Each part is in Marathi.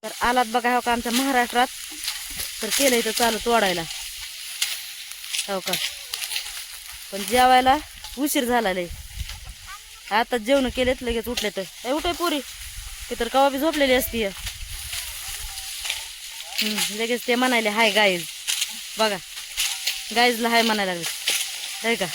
तर आलात बघा हो का आमच्या महाराष्ट्रात. तर केलं इथं चालू तोडायला हो का. पण जेवायला उशीर झाला लय. आता जेवण केलेत लगेच उठले तर उठे पुरी ते तर कवा बी झोपलेली असती. लगेच ते म्हणायले हाय गाईज. बघा गाईजला हाय म्हणायला लागले आहे का.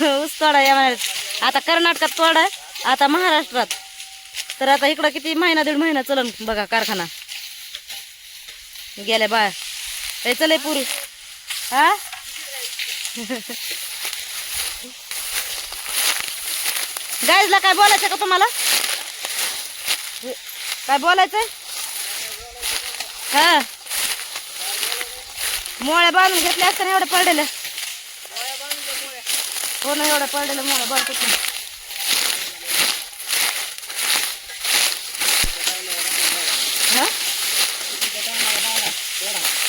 ऊस तोडा या म्हणाले. आता कर्नाटकात तोडा आता महाराष्ट्रात. तर आता इकडं किती महिना दीड महिना चलन बघा कारखाना. गेल्या बाया काही चले पुरी. हा गाईजला काय बोलायचं का तुम्हाला. काय बोलायचंय. हा मोळ्या बांधून घेतल्या असत्या ना एवढ्या पडलेल्या. हो ना एवढ्या पडलेल्या मोळ्या बांधतो. हा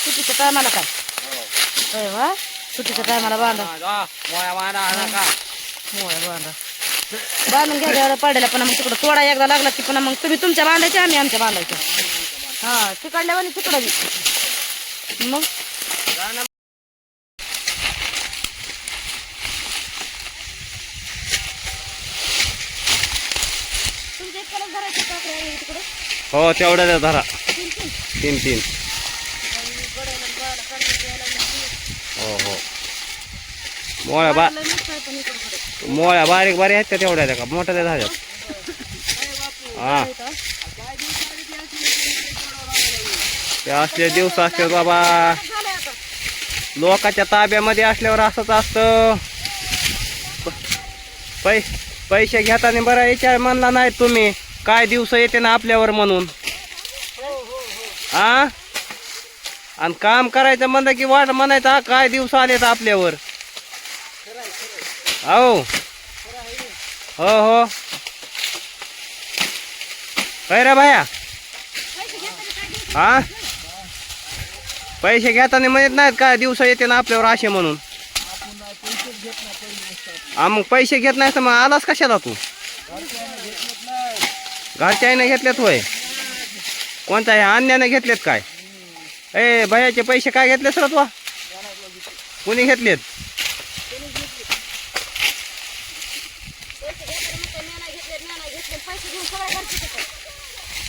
सुट्टीच्या टायमाला काय होय वा सुट्टीच्या टायमाला बांधा मोळ्या बांधा बांधून घ्या एवढ्या पडलेल्या. पण मग तिकडं तोडा एकदा लागला की पुन्हा मग तुम्ही तुमच्या बांधायच्या आम्ही आमच्या बांधायच्या. हा तिकडल्या आणि तिकडं बी मग हो तेवढ्या धरा 3 हो हो. मोळ्या बारीक बारीक आहेत का तेवढ्या त्या का मोठ्या त्या झाल्यात. हा ते असले दिवस असतात बाबा. लोकांच्या ताब्यामध्ये असल्यावर असंच असतं. पैसे घेताना बरं विचार म्हणला नाही तुम्ही काय दिवस येते ना आपल्यावर म्हणून. हा आणि काम करायचं म्हणलं की वाट म्हणायचं काय दिवस आलेत आपल्यावर. हो हो हो काय रे भाया. हा पैसे घेताना म्हणत नाहीत काय दिवस येते ना आपल्यावर असे म्हणून. हा मग पैसे घेत नाही तर मग आलास कशाला तू. घरच्याने घेतलेत होय. कोणता ह्या अन्याने घेतलेत काय. ए भयाचे पैसे काय घेतले सर तू. कुणी घेतलेत.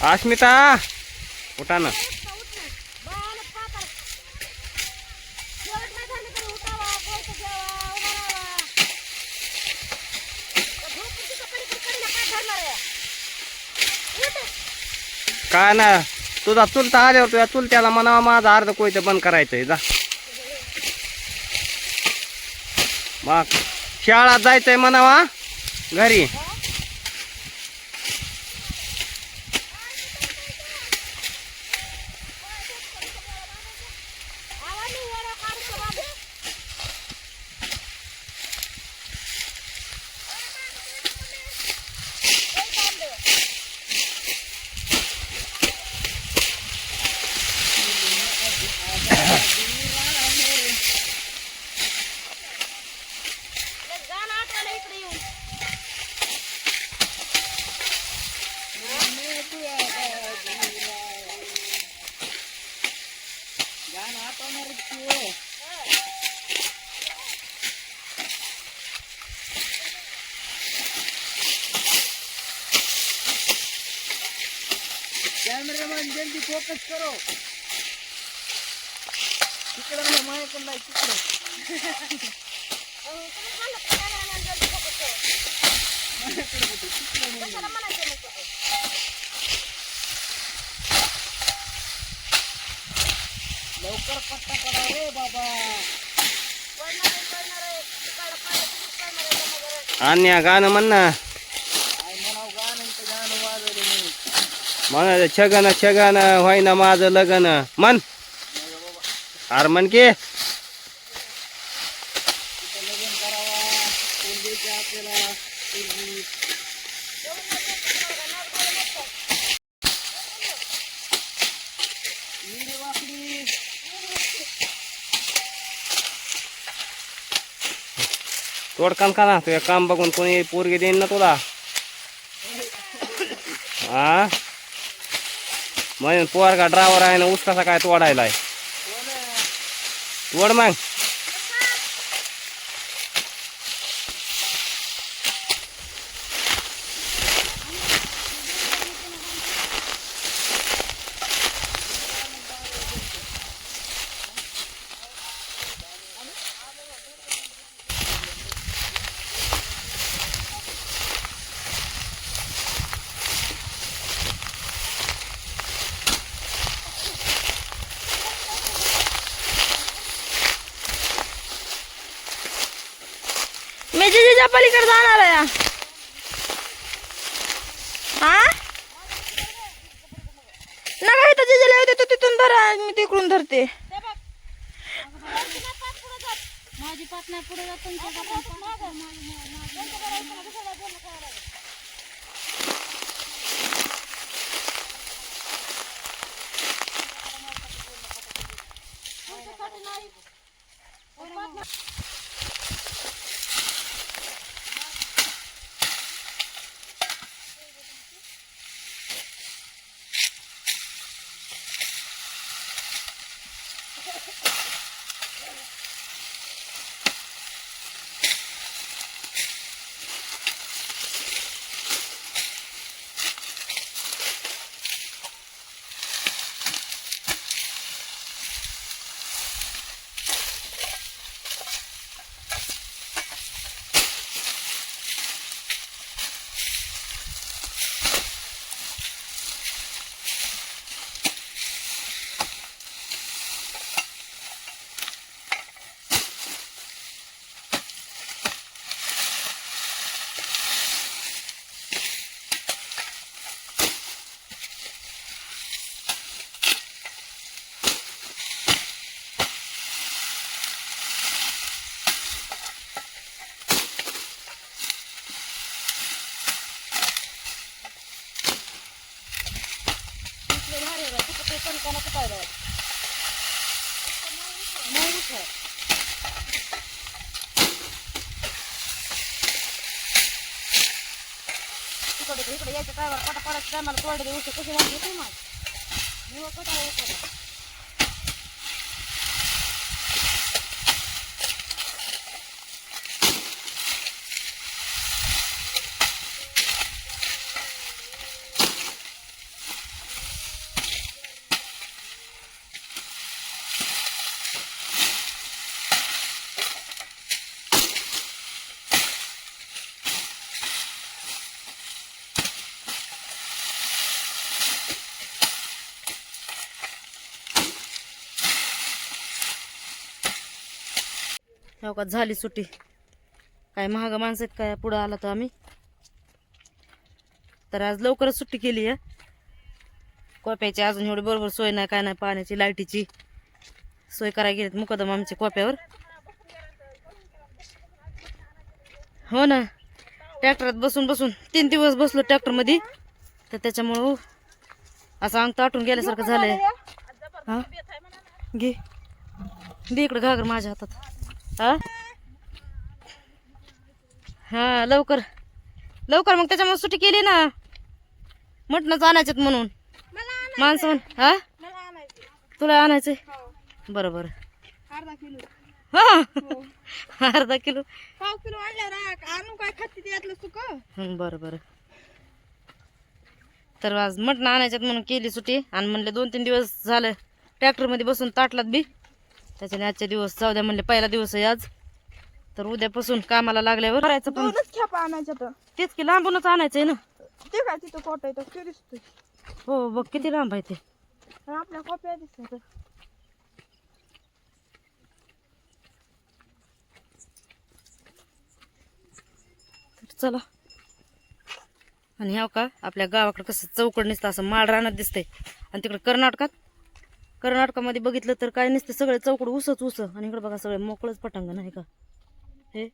अस्मिता उठा ना. काय ना तुझा चुलता आल्यावर तुझ्या चुलत्याला म्हणावा माझा अर्ध कोयतं बंद करायचंय जा. मग शाळात जायचंय म्हणावा घरी. कैमरामैन जल्दी फोकस करो. तिकडे नाही माझ्याकडे नाही तिकडे. लवकर पट्टा करा रे बाबा. अन्या गाणं म्हण ना. म्हणायचं छगन छगन व्हायना माझं लगन म्हण. अरे म्हण की तोडकाम करा तुझ्या काम बघून कोणी पोरगी देईन ना तुला. हा म्हणून पोरगा ड्रायव्हर आहे ना, ऊस कसा काय तोडायलाय. तोड मग. मी जिजीच्या पलीकडे जाणार आहे. हा नका इथं जिजीला येते तू तिथून धर, मी तिकडून धरते. माझी पाठ नाही पुढे जात. इकडे यायचं टायमाला पटापडाच्या टायमाला तोडले उठे कसे लागले ते माझ मी कसा का झाली सुट्टी. काय महाग माणसं आहेत काय पुढं आला तर आम्ही तर आज लवकरच सुट्टी केली आहे. कोप्याची अजून एवढी बरोबर सोय नाही, काय नाही, पाण्याची लाईटीची सोय करायला गेलेत मुकदम आमच्या कोप्यावर. हो ना, ट्रॅक्टरात बसून बसून 3 दिवस बसलो ट्रॅक्टर मध्ये, तर त्याच्यामुळं असं अंग ताटून गेल्यासारखं झालंय. हा घे दे इकडं घागर माझ्या हातात. हा हा लवकर लवकर, मग त्याच्यामुळे सुट्टी केली ना, मटणच आणायच्यात म्हणून माणसं म्हण. हा तुला आणायचंय बरोबर. अर्धा किलो हा अर्धा किलो पाव किलो आणल्यावर आणू काय खाते त्यातलं सुक. बरं बरं. तर आज मटण आणायच्यात म्हणून केली सुट्टी, आणि म्हणले 2-3 दिवस झालं ट्रॅक्टर मध्ये बसून ताटलात बी, त्याच्याने आजचे दिवस जाऊ द्या म्हणले. पहिला दिवस आहे आज, तर उद्यापासून कामाला लागल्यावर करायचं. पण खेपा आणायच्या तर तेच की लांबूनच आणायचंय ना. ते काय तिथं कोटा येतं ते दिसतोय. हो बघ किती लांब आहे ते. आपल्या कॉप्या दिसतात. चला. आणि ह्या का आपल्या गावाकडे कसं चौकड नसतं, असं माळ रानात दिसतंय. आणि तिकडे कर्नाटकामध्ये बघितलं तर काय नसतं, सगळे चौकड उसच उस. आणि इकडे बघा सगळे मोकळच पटांगण आहे का, हे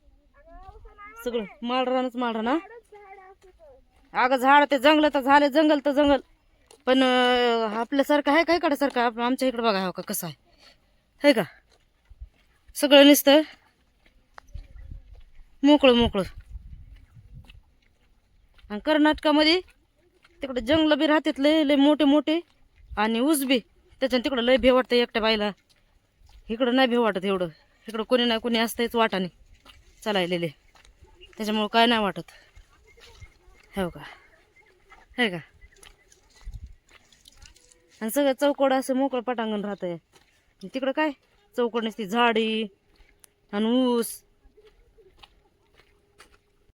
सगळं माळ रान हा. अगं झाड ते जंगल तर झाले, जंगल तर जंगल, पण आपल्यासारखं आहे का इकडे सारखं. आमच्या इकडे बघा हो का कसं आहे का, सगळं नुसतं मोकळं मोकळं. आणि कर्नाटकामध्ये तिकडे जंगल बी राहतात लय लय मोठे मोठे आणि ऊस बी त्याच्यानं तिकडं लय भेव वाटतं एकट्या बाईला. इकडं नाही भेव वाटत एवढं. इकडं कोणी नाही कोणी असतंच वाटाने चालायलेले, त्याच्यामुळं काय नाही वाटत. हो का, हे का. आणि सगळं चौकोड असं मोकळं पटांगण राहतंय. तिकडं काय चौकोड नसती, झाडी आणि ऊस